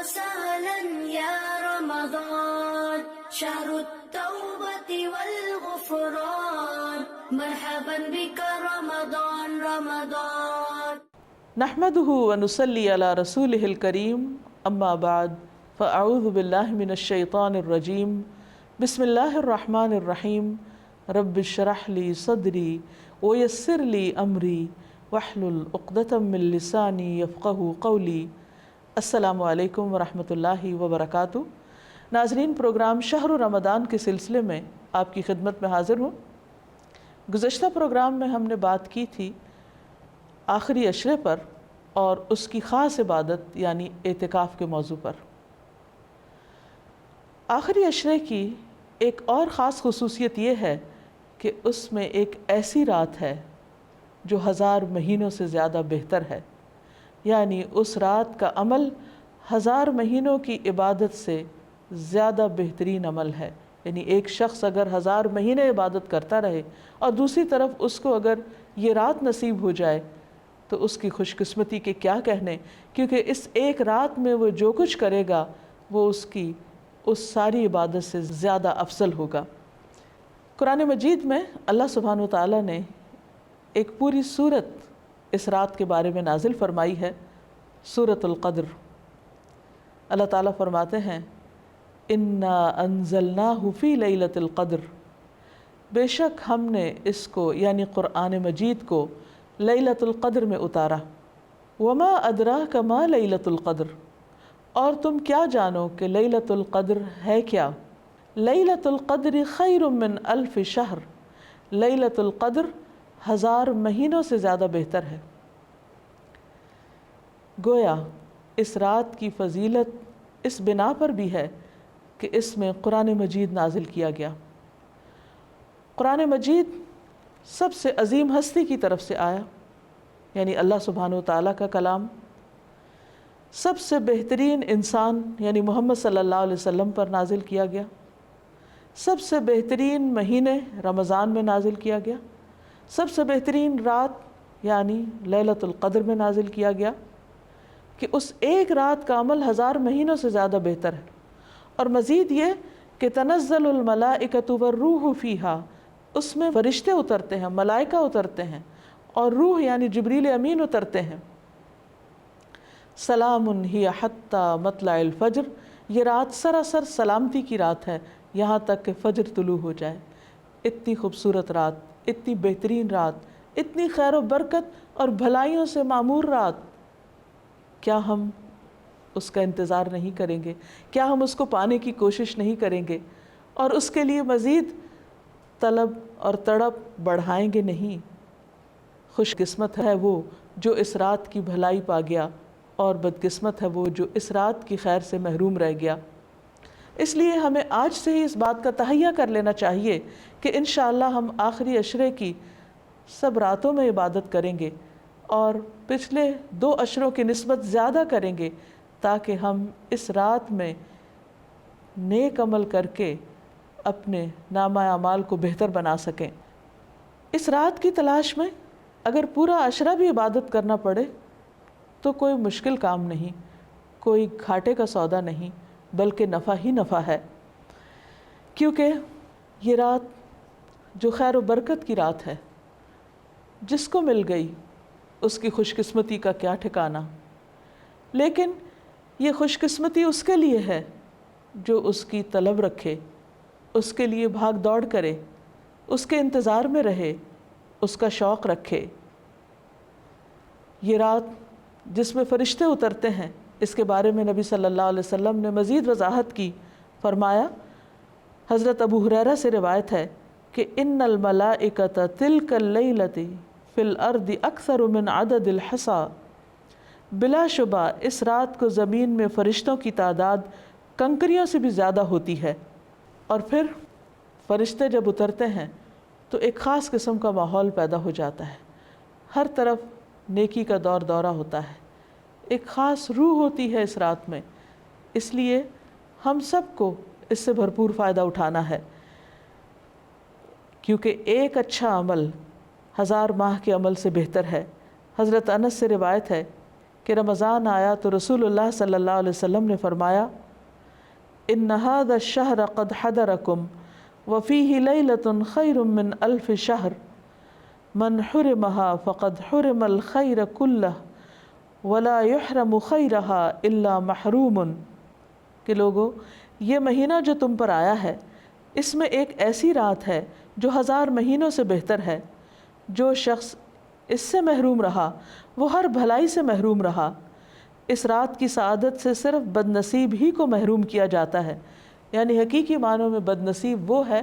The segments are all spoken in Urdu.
وسهلا يا رمضان شهر التوبة والغفران مرحبا بك رمضان رمضان نحمده ونصلي على رسوله الكريم اما بعد فاعوذ بالله من الشيطان الرجيم بسم الله الرحمن الرحيم رب اشرح لي صدري ويسر لي امري واحلل عقدة من لساني يفقهوا قولي۔ السلام علیکم ورحمۃ اللہ وبرکاتہ۔ ناظرین، پروگرام شہر رمضان کے سلسلے میں آپ کی خدمت میں حاضر ہوں۔ گزشتہ پروگرام میں ہم نے بات کی تھی آخری عشرے پر اور اس کی خاص عبادت یعنی اعتکاف کے موضوع پر۔ آخری عشرے کی ایک اور خاص خصوصیت یہ ہے کہ اس میں ایک ایسی رات ہے جو 1000 مہینوں سے زیادہ بہتر ہے، یعنی اس رات کا عمل 1000 مہینوں کی عبادت سے زیادہ بہترین عمل ہے۔ یعنی ایک شخص اگر 1000 مہینے عبادت کرتا رہے اور دوسری طرف اس کو اگر یہ رات نصیب ہو جائے تو اس کی خوش قسمتی کے کیا کہنے، کیونکہ اس ایک رات میں وہ جو کچھ کرے گا وہ اس کی اس ساری عبادت سے زیادہ افضل ہوگا۔ قرآن مجید میں اللہ سبحانہ و تعالیٰ نے ایک پوری سورت اس رات کے بارے میں نازل فرمائی ہے، سورۃ القدر۔ اللہ تعالیٰ فرماتے ہیں اِنَّا أَنزَلْنَاهُ فِي لَيْلَةِ الْقَدْرِ، بے شک ہم نے اس کو یعنی قرآن مجید کو لیلۃ القدر میں اتارا۔ وَمَا أَدْرَاكَ مَا لَيْلَةُ الْقَدْرِ، اور تم کیا جانو کہ لیلۃ القدر ہے کیا؟ لیلۃ القدر خیر من الف شہر، لیلۃ القدر 1000 مہینوں سے زیادہ بہتر ہے۔ گویا اس رات کی فضیلت اس بنا پر بھی ہے کہ اس میں قرآن مجید نازل کیا گیا۔ قرآن مجید سب سے عظیم ہستی کی طرف سے آیا، یعنی اللہ سبحانہ و تعالیٰ کا کلام، سب سے بہترین انسان یعنی محمد صلی اللہ علیہ وسلم پر نازل کیا گیا، سب سے بہترین مہینے رمضان میں نازل کیا گیا، سب سے بہترین رات یعنی لیلۃ القدر میں نازل کیا گیا کہ اس ایک رات کا عمل 1000 مہینوں سے زیادہ بہتر ہے۔ اور مزید یہ کہ تنزل الملائکۃ والروح فیہا، اس میں فرشتے اترتے ہیں، ملائکہ اترتے ہیں اور روح یعنی جبریل امین اترتے ہیں۔ سلام ہی حتی مطلع الفجر، یہ رات سراسر سلامتی کی رات ہے یہاں تک کہ فجر طلوع ہو جائے۔ اتنی خوبصورت رات، اتنی بہترین رات، اتنی خیر و برکت اور بھلائیوں سے معمور رات، کیا ہم اس کا انتظار نہیں کریں گے؟ کیا ہم اس کو پانے کی کوشش نہیں کریں گے اور اس کے لیے مزید طلب اور تڑپ بڑھائیں گے نہیں؟ خوش قسمت ہے وہ جو اس رات کی بھلائی پا گیا اور بدقسمت ہے وہ جو اس رات کی خیر سے محروم رہ گیا۔ اس لیے ہمیں آج سے ہی اس بات کا تہیہ کر لینا چاہیے کہ انشاءاللہ ہم آخری عشرے کی سب راتوں میں عبادت کریں گے اور پچھلے 2 عشروں کی نسبت زیادہ کریں گے تاکہ ہم اس رات میں نیک عمل کر کے اپنے نامہ اعمال کو بہتر بنا سکیں۔ اس رات کی تلاش میں اگر پورا عشرہ بھی عبادت کرنا پڑے تو کوئی مشکل کام نہیں، کوئی گھاٹے کا سودا نہیں، بلکہ نفع ہی نفع ہے، کیونکہ یہ رات جو خیر و برکت کی رات ہے، جس کو مل گئی اس کی خوش قسمتی کا کیا ٹھکانہ۔ لیکن یہ خوش قسمتی اس کے لیے ہے جو اس کی طلب رکھے، اس کے لیے بھاگ دوڑ کرے، اس کے انتظار میں رہے، اس کا شوق رکھے۔ یہ رات جس میں فرشتے اترتے ہیں، اس کے بارے میں نبی صلی اللہ علیہ وسلم نے مزید وضاحت کی، فرمایا، حضرت ابو ہریرہ سے روایت ہے کہ ان الملائکۃ تلک اللیلۃ فی الارض اکثر من عدد الحصی، بلا شبہ اس رات کو زمین میں فرشتوں کی تعداد کنکریوں سے بھی زیادہ ہوتی ہے۔ اور پھر فرشتے جب اترتے ہیں تو ایک خاص قسم کا ماحول پیدا ہو جاتا ہے، ہر طرف نیکی کا دور دورہ ہوتا ہے، ایک خاص روح ہوتی ہے اس رات میں۔ اس لیے ہم سب کو اس سے بھرپور فائدہ اٹھانا ہے، کیونکہ ایک اچھا عمل 1000 ماہ کے عمل سے بہتر ہے۔ حضرت انس سے روایت ہے کہ رمضان آیا تو رسول اللہ صلی اللہ علیہ وسلم نے فرمایا ان هذا الشهر قد حضركم وفيه ليلة خير من 1000 شهر من حرمها فقد حرم الخير كله ولا يحرم خيرها الا محروم، کہ لوگو یہ مہینہ جو تم پر آیا ہے اس میں ایک ایسی رات ہے جو 1000 مہینوں سے بہتر ہے، جو شخص اس سے محروم رہا وہ ہر بھلائی سے محروم رہا۔ اس رات کی سعادت سے صرف بد نصیب ہی کو محروم کیا جاتا ہے، یعنی حقیقی معنوں میں بد نصیب وہ ہے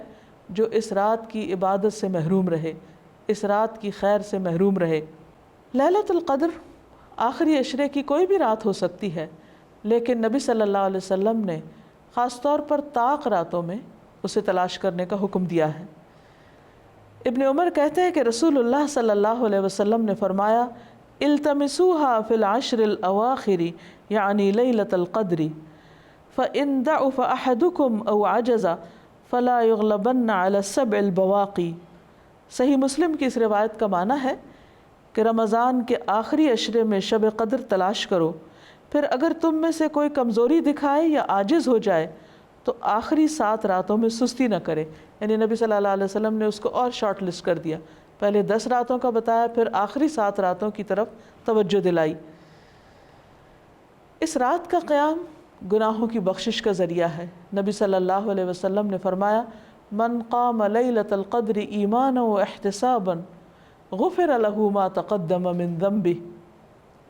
جو اس رات کی عبادت سے محروم رہے، اس رات کی خیر سے محروم رہے۔ لیلۃ القدر آخری عشرے کی کوئی بھی رات ہو سکتی ہے، لیکن نبی صلی اللہ علیہ وسلم نے خاص طور پر طاق راتوں میں اسے تلاش کرنے کا حکم دیا ہے۔ ابن عمر کہتے ہیں کہ رسول اللہ صلی اللہ علیہ وسلم نے فرمایا التمسوها فی العشر الاواخر یعنی لیلۃ القدر فإن ضعف أحدكم أو عجز فلا يغلبن على السبع البواقی۔ صحیح مسلم کی اس روایت کا معنی ہے کہ رمضان کے آخری عشرے میں شب قدر تلاش کرو، پھر اگر تم میں سے کوئی کمزوری دکھائے یا عاجز ہو جائے تو آخری 7 راتوں میں سستی نہ کرے، یعنی نبی صلی اللہ علیہ وسلم نے اس کو اور شارٹ لسٹ کر دیا، پہلے 10 راتوں کا بتایا، پھر آخری 7 راتوں کی طرف توجہ دلائی۔ اس رات کا قیام گناہوں کی بخشش کا ذریعہ ہے۔ نبی صلی اللہ علیہ وسلم نے فرمایا من قام لیلۃ القدر ایمانا واحتسابا غفر له ما تقدم من ذنبه،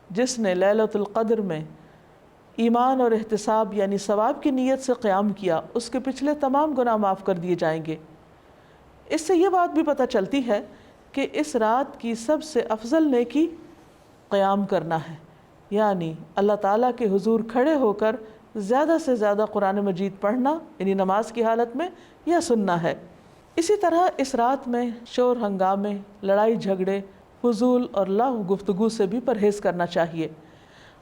جس نے لیلۃ القدر میں ایمان اور احتساب یعنی ثواب کی نیت سے قیام کیا، اس کے پچھلے تمام گناہ معاف کر دیے جائیں گے۔ اس سے یہ بات بھی پتہ چلتی ہے کہ اس رات کی سب سے افضل نیکی قیام کرنا ہے، یعنی اللہ تعالیٰ کے حضور کھڑے ہو کر زیادہ سے زیادہ قرآن مجید پڑھنا، یعنی نماز کی حالت میں، یا سننا ہے۔ اسی طرح اس رات میں شور ہنگامے، لڑائی جھگڑے، فضول اور لغو گفتگو سے بھی پرہیز کرنا چاہیے۔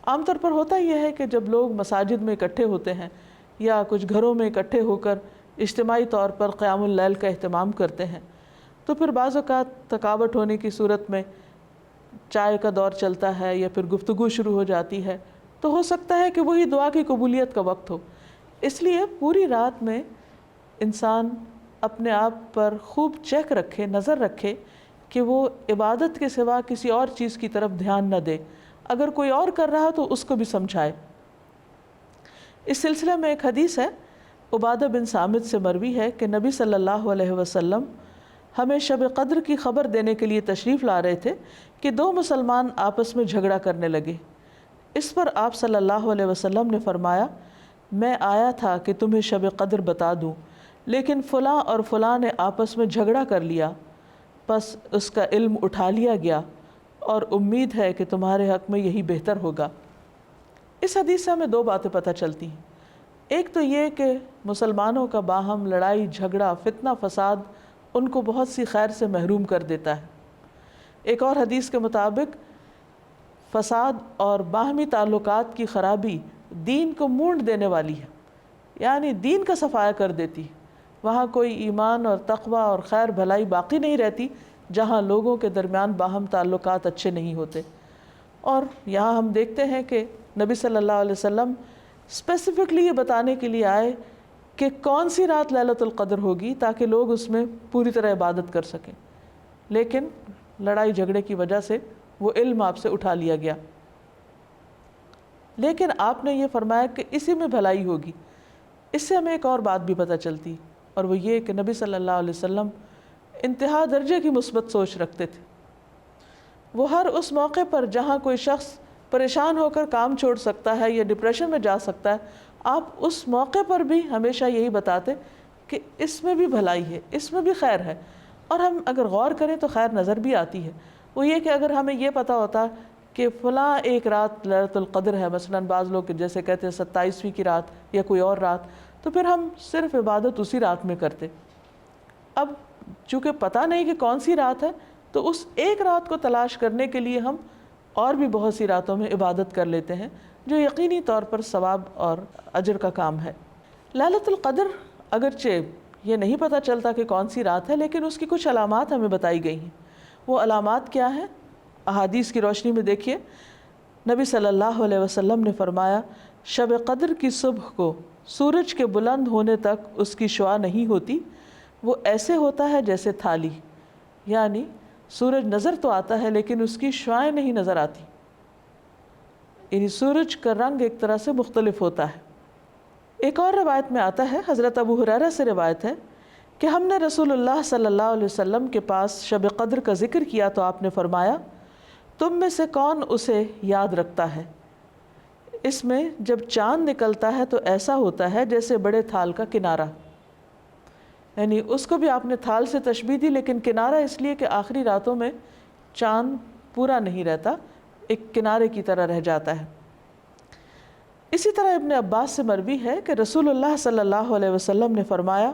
عام طور پر ہوتا یہ ہے کہ جب لوگ مساجد میں اکٹھے ہوتے ہیں یا کچھ گھروں میں اکٹھے ہو کر اجتماعی طور پر قیام اللیل کا اہتمام کرتے ہیں تو پھر بعض اوقات تھکاوٹ ہونے کی صورت میں چائے کا دور چلتا ہے یا پھر گفتگو شروع ہو جاتی ہے، تو ہو سکتا ہے کہ وہی دعا کی قبولیت کا وقت ہو۔ اس لیے پوری رات میں انسان اپنے آپ پر خوب چیک رکھے، نظر رکھے کہ وہ عبادت کے سوا کسی اور چیز کی طرف دھیان نہ دے، اگر کوئی اور کر رہا تو اس کو بھی سمجھائے۔ اس سلسلے میں ایک حدیث ہے، عبادہ بن صامت سے مروی ہے کہ نبی صلی اللہ علیہ وسلم ہمیں شب قدر کی خبر دینے کے لیے تشریف لا رہے تھے کہ 2 مسلمان آپس میں جھگڑا کرنے لگے۔ اس پر آپ صلی اللہ علیہ وسلم نے فرمایا میں آیا تھا کہ تمہیں شب قدر بتا دوں، لیکن فلاں اور فلاں نے آپس میں جھگڑا کر لیا، پس اس کا علم اٹھا لیا گیا اور امید ہے کہ تمہارے حق میں یہی بہتر ہوگا۔ اس حدیث سے ہمیں 2 باتیں پتہ چلتی ہیں۔ ایک تو یہ کہ مسلمانوں کا باہم لڑائی جھگڑا فتنہ فساد ان کو بہت سی خیر سے محروم کر دیتا ہے۔ ایک اور حدیث کے مطابق فساد اور باہمی تعلقات کی خرابی دین کو مونڈ دینے والی ہے، یعنی دین کا صفایا کر دیتی، وہاں کوئی ایمان اور تقوی اور خیر بھلائی باقی نہیں رہتی جہاں لوگوں کے درمیان باہم تعلقات اچھے نہیں ہوتے۔ اور یہاں ہم دیکھتے ہیں کہ نبی صلی اللہ علیہ وسلم اسپیسیفکلی یہ بتانے کے لیے آئے کہ کون سی رات لیلۃ القدر ہوگی تاکہ لوگ اس میں پوری طرح عبادت کر سکیں، لیکن لڑائی جھگڑے کی وجہ سے وہ علم آپ سے اٹھا لیا گیا۔ لیکن آپ نے یہ فرمایا کہ اسی میں بھلائی ہوگی۔ اس سے ہمیں ایک اور بات بھی پتہ چلتی، اور وہ یہ کہ نبی صلی اللہ علیہ وسلم انتہا درجے کی مثبت سوچ رکھتے تھے۔ وہ ہر اس موقع پر جہاں کوئی شخص پریشان ہو کر کام چھوڑ سکتا ہے یا ڈپریشن میں جا سکتا ہے، آپ اس موقع پر بھی ہمیشہ یہی بتاتے کہ اس میں بھی بھلائی ہے، اس میں بھی خیر ہے، اور ہم اگر غور کریں تو خیر نظر بھی آتی ہے۔ وہ یہ کہ اگر ہمیں یہ پتہ ہوتا کہ فلاں ایک رات لیلۃ القدر ہے، مثلاً بعض لوگ جیسے کہتے ہیں 27ویں کی رات یا کوئی اور رات، تو پھر ہم صرف عبادت اسی رات میں کرتے۔ اب چونکہ پتہ نہیں کہ کون سی رات ہے، تو اس ایک رات کو تلاش کرنے کے لیے ہم اور بھی بہت سی راتوں میں عبادت کر لیتے ہیں، جو یقینی طور پر ثواب اور اجر کا کام ہے۔ لیلۃ القدر اگرچہ یہ نہیں پتہ چلتا کہ کون سی رات ہے، لیکن اس کی کچھ علامات ہمیں بتائی گئی ہیں۔ وہ علامات کیا ہیں؟ احادیث کی روشنی میں دیکھیے، نبی صلی اللہ علیہ وسلم نے فرمایا شب قدر کی صبح کو سورج کے بلند ہونے تک اس کی شعاع نہیں ہوتی، وہ ایسے ہوتا ہے جیسے تھالی، یعنی سورج نظر تو آتا ہے لیکن اس کی شعائیں نہیں نظر آتی، یعنی سورج کا رنگ ایک طرح سے مختلف ہوتا ہے۔ ایک اور روایت میں آتا ہے، حضرت ابو ہریرہ سے روایت ہے کہ ہم نے رسول اللہ صلی اللہ علیہ وسلم کے پاس شب قدر کا ذکر کیا تو آپ نے فرمایا تم میں سے کون اسے یاد رکھتا ہے؟ اس میں جب چاند نکلتا ہے تو ایسا ہوتا ہے جیسے بڑے تھال کا کنارہ، یعنی اس کو بھی آپ نے تھال سے تشبیہ دی، لیکن کنارہ اس لیے کہ آخری راتوں میں چاند پورا نہیں رہتا، ایک کنارے کی طرح رہ جاتا ہے۔ اسی طرح ابن عباس سے مروی ہے کہ رسول اللہ صلی اللہ علیہ وسلم نے فرمایا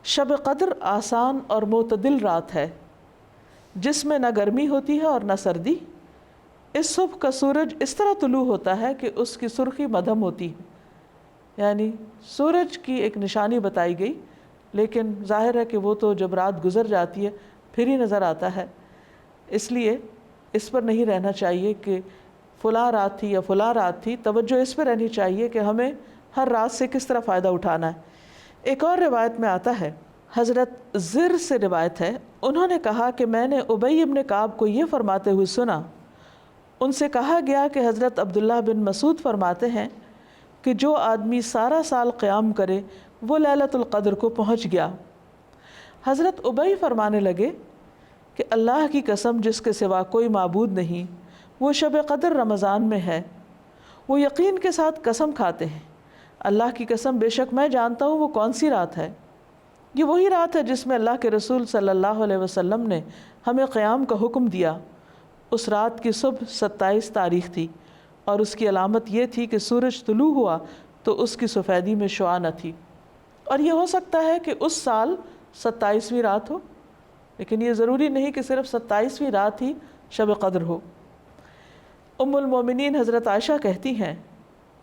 شب قدر آسان اور معتدل رات ہے جس میں نہ گرمی ہوتی ہے اور نہ سردی۔ اس صبح کا سورج اس طرح طلوع ہوتا ہے کہ اس کی سرخی مدھم ہوتی ہے، یعنی سورج کی ایک نشانی بتائی گئی، لیکن ظاہر ہے کہ وہ تو جب رات گزر جاتی ہے پھر ہی نظر آتا ہے، اس لیے اس پر نہیں رہنا چاہیے کہ فلاں رات تھی یا فلاں رات تھی، توجہ اس پہ رہنی چاہیے کہ ہمیں ہر رات سے کس طرح فائدہ اٹھانا ہے۔ ایک اور روایت میں آتا ہے، حضرت زر سے روایت ہے، انہوں نے کہا کہ میں نے ابی ابن کعب کو یہ فرماتے ہوئے سنا، ان سے کہا گیا کہ حضرت عبداللہ بن مسعود فرماتے ہیں کہ جو آدمی سارا سال قیام کرے وہ لیلۃ القدر کو پہنچ گیا۔ حضرت ابی فرمانے لگے کہ اللہ کی قسم جس کے سوا کوئی معبود نہیں، وہ شب قدر رمضان میں ہے۔ وہ یقین کے ساتھ قسم کھاتے ہیں، اللہ کی قسم بے شک میں جانتا ہوں وہ کون سی رات ہے۔ یہ وہی رات ہے جس میں اللہ کے رسول صلی اللہ علیہ وسلم نے ہمیں قیام کا حکم دیا۔ اس رات کی صبح 27 تاریخ تھی اور اس کی علامت یہ تھی کہ سورج طلوع ہوا تو اس کی سفیدی میں شعاع نہ تھی، اور یہ ہو سکتا ہے کہ اس سال 27ویں رات ہو، لیکن یہ ضروری نہیں کہ صرف 27ویں رات ہی شب قدر ہو۔ ام المومنین حضرت عائشہ کہتی ہیں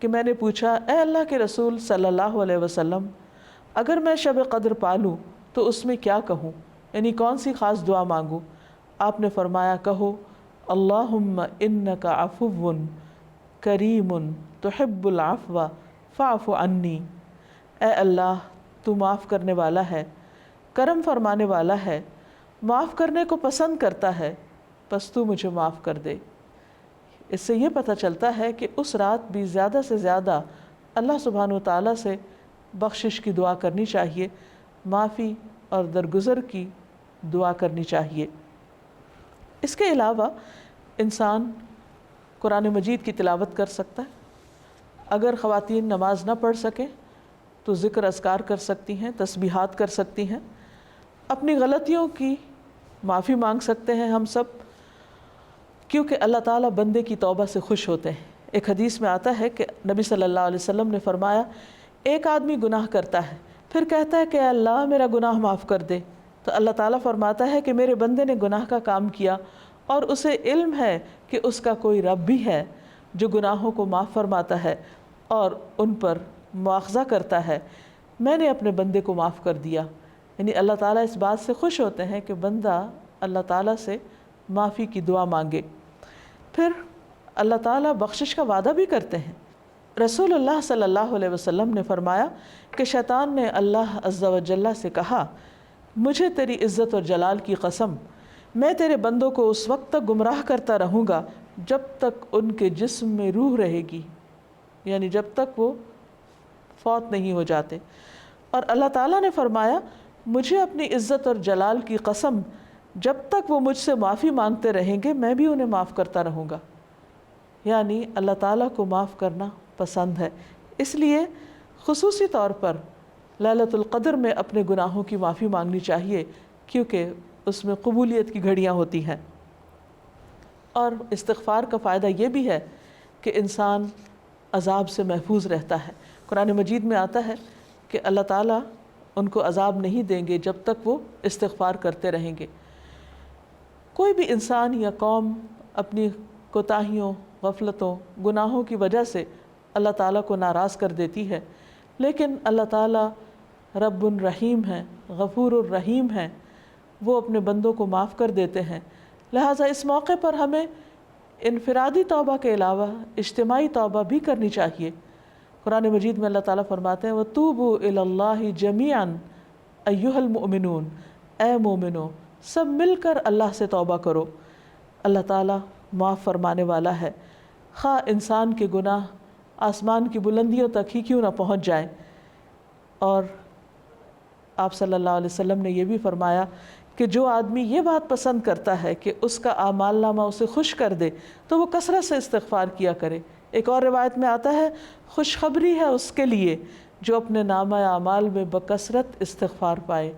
کہ میں نے پوچھا اے اللہ کے رسول صلی اللہ علیہ وسلم، اگر میں شب قدر پالوں تو اس میں کیا کہوں، یعنی کون سی خاص دعا مانگوں؟ آپ نے فرمایا کہو اللہم انک عفو کریم تحب العفو فاعف عنی، اے اللہ تو معاف کرنے والا ہے، کرم فرمانے والا ہے، معاف کرنے کو پسند کرتا ہے، پس تو مجھے معاف کر دے۔ اس سے یہ پتہ چلتا ہے کہ اس رات بھی زیادہ سے زیادہ اللہ سبحانہ و تعالیٰ سے بخشش کی دعا کرنی چاہیے، معافی اور درگزر کی دعا کرنی چاہیے۔ اس کے علاوہ انسان قرآن مجید کی تلاوت کر سکتا ہے، اگر خواتین نماز نہ پڑھ سکیں تو ذکر اذکار کر سکتی ہیں، تسبیحات کر سکتی ہیں، اپنی غلطیوں کی معافی مانگ سکتے ہیں ہم سب، کیونکہ اللہ تعالیٰ بندے کی توبہ سے خوش ہوتے ہیں۔ ایک حدیث میں آتا ہے کہ نبی صلی اللہ علیہ وسلم نے فرمایا ایک آدمی گناہ کرتا ہے پھر کہتا ہے کہ اے اللہ میرا گناہ معاف کر دے، تو اللہ تعالیٰ فرماتا ہے کہ میرے بندے نے گناہ کا کام کیا اور اسے علم ہے کہ اس کا کوئی رب بھی ہے جو گناہوں کو معاف فرماتا ہے اور ان پر مواخذہ کرتا ہے، میں نے اپنے بندے کو معاف کر دیا۔ یعنی اللہ تعالیٰ اس بات سے خوش ہوتے ہیں کہ بندہ اللہ تعالیٰ سے معافی کی دعا مانگے۔ پھر اللہ تعالیٰ بخشش کا وعدہ بھی کرتے ہیں۔ رسول اللہ صلی اللہ علیہ وسلم نے فرمایا کہ شیطان نے اللہ عز و جل سے کہا مجھے تیری عزت اور جلال کی قسم، میں تیرے بندوں کو اس وقت تک گمراہ کرتا رہوں گا جب تک ان کے جسم میں روح رہے گی، یعنی جب تک وہ فوت نہیں ہو جاتے۔ اور اللہ تعالیٰ نے فرمایا مجھے اپنی عزت اور جلال کی قسم، جب تک وہ مجھ سے معافی مانگتے رہیں گے میں بھی انہیں معاف کرتا رہوں گا۔ یعنی اللہ تعالیٰ کو معاف کرنا پسند ہے، اس لیے خصوصی طور پر لیلۃ القدر میں اپنے گناہوں کی معافی مانگنی چاہیے، کیونکہ اس میں قبولیت کی گھڑیاں ہوتی ہیں۔ اور استغفار کا فائدہ یہ بھی ہے کہ انسان عذاب سے محفوظ رہتا ہے۔ قرآن مجید میں آتا ہے کہ اللہ تعالیٰ ان کو عذاب نہیں دیں گے جب تک وہ استغفار کرتے رہیں گے۔ کوئی بھی انسان یا قوم اپنی کوتاہیوں، غفلتوں، گناہوں کی وجہ سے اللہ تعالیٰ کو ناراض کر دیتی ہے، لیکن اللہ تعالیٰ رب الرحیم ہیں، غفور الرحیم ہیں، وہ اپنے بندوں کو معاف کر دیتے ہیں۔ لہٰذا اس موقع پر ہمیں انفرادی توبہ کے علاوہ اجتماعی توبہ بھی کرنی چاہیے۔ قرآن مجید میں اللہ تعالیٰ فرماتے ہیں وَتُوبُوا إِلَى اللَّهِ جَمِيعًا أَيُّهَا الْمُؤْمِنُونَ، اے مومنو سب مل کر اللہ سے توبہ کرو، اللہ تعالیٰ معاف فرمانے والا ہے، خواہ انسان کے گناہ آسمان کی بلندیوں تک ہی کیوں نہ پہنچ جائیں۔ اور آپ صلی اللہ علیہ وسلم نے یہ بھی فرمایا کہ جو آدمی یہ بات پسند کرتا ہے کہ اس کا اعمال نامہ اسے خوش کر دے تو وہ کثرت سے استغفار کیا کرے۔ ایک اور روایت میں آتا ہے خوشخبری ہے اس کے لیے جو اپنے نامہ اعمال میں بکثرت استغفار پائے۔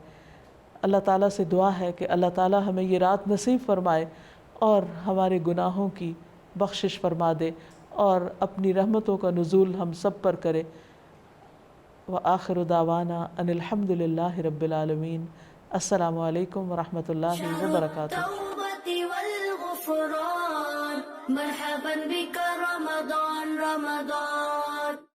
اللہ تعالیٰ سے دعا ہے کہ اللہ تعالیٰ ہمیں یہ رات نصیب فرمائے اور ہمارے گناہوں کی بخشش فرما دے اور اپنی رحمتوں کا نزول ہم سب پر کرے۔ وآخر دعوانا ان الحمد للہ رب العالمین۔ السلام علیکم ورحمۃ اللہ شهر وبرکاتہ۔ التوبة والغفران مرحبا بك رمضان رمضان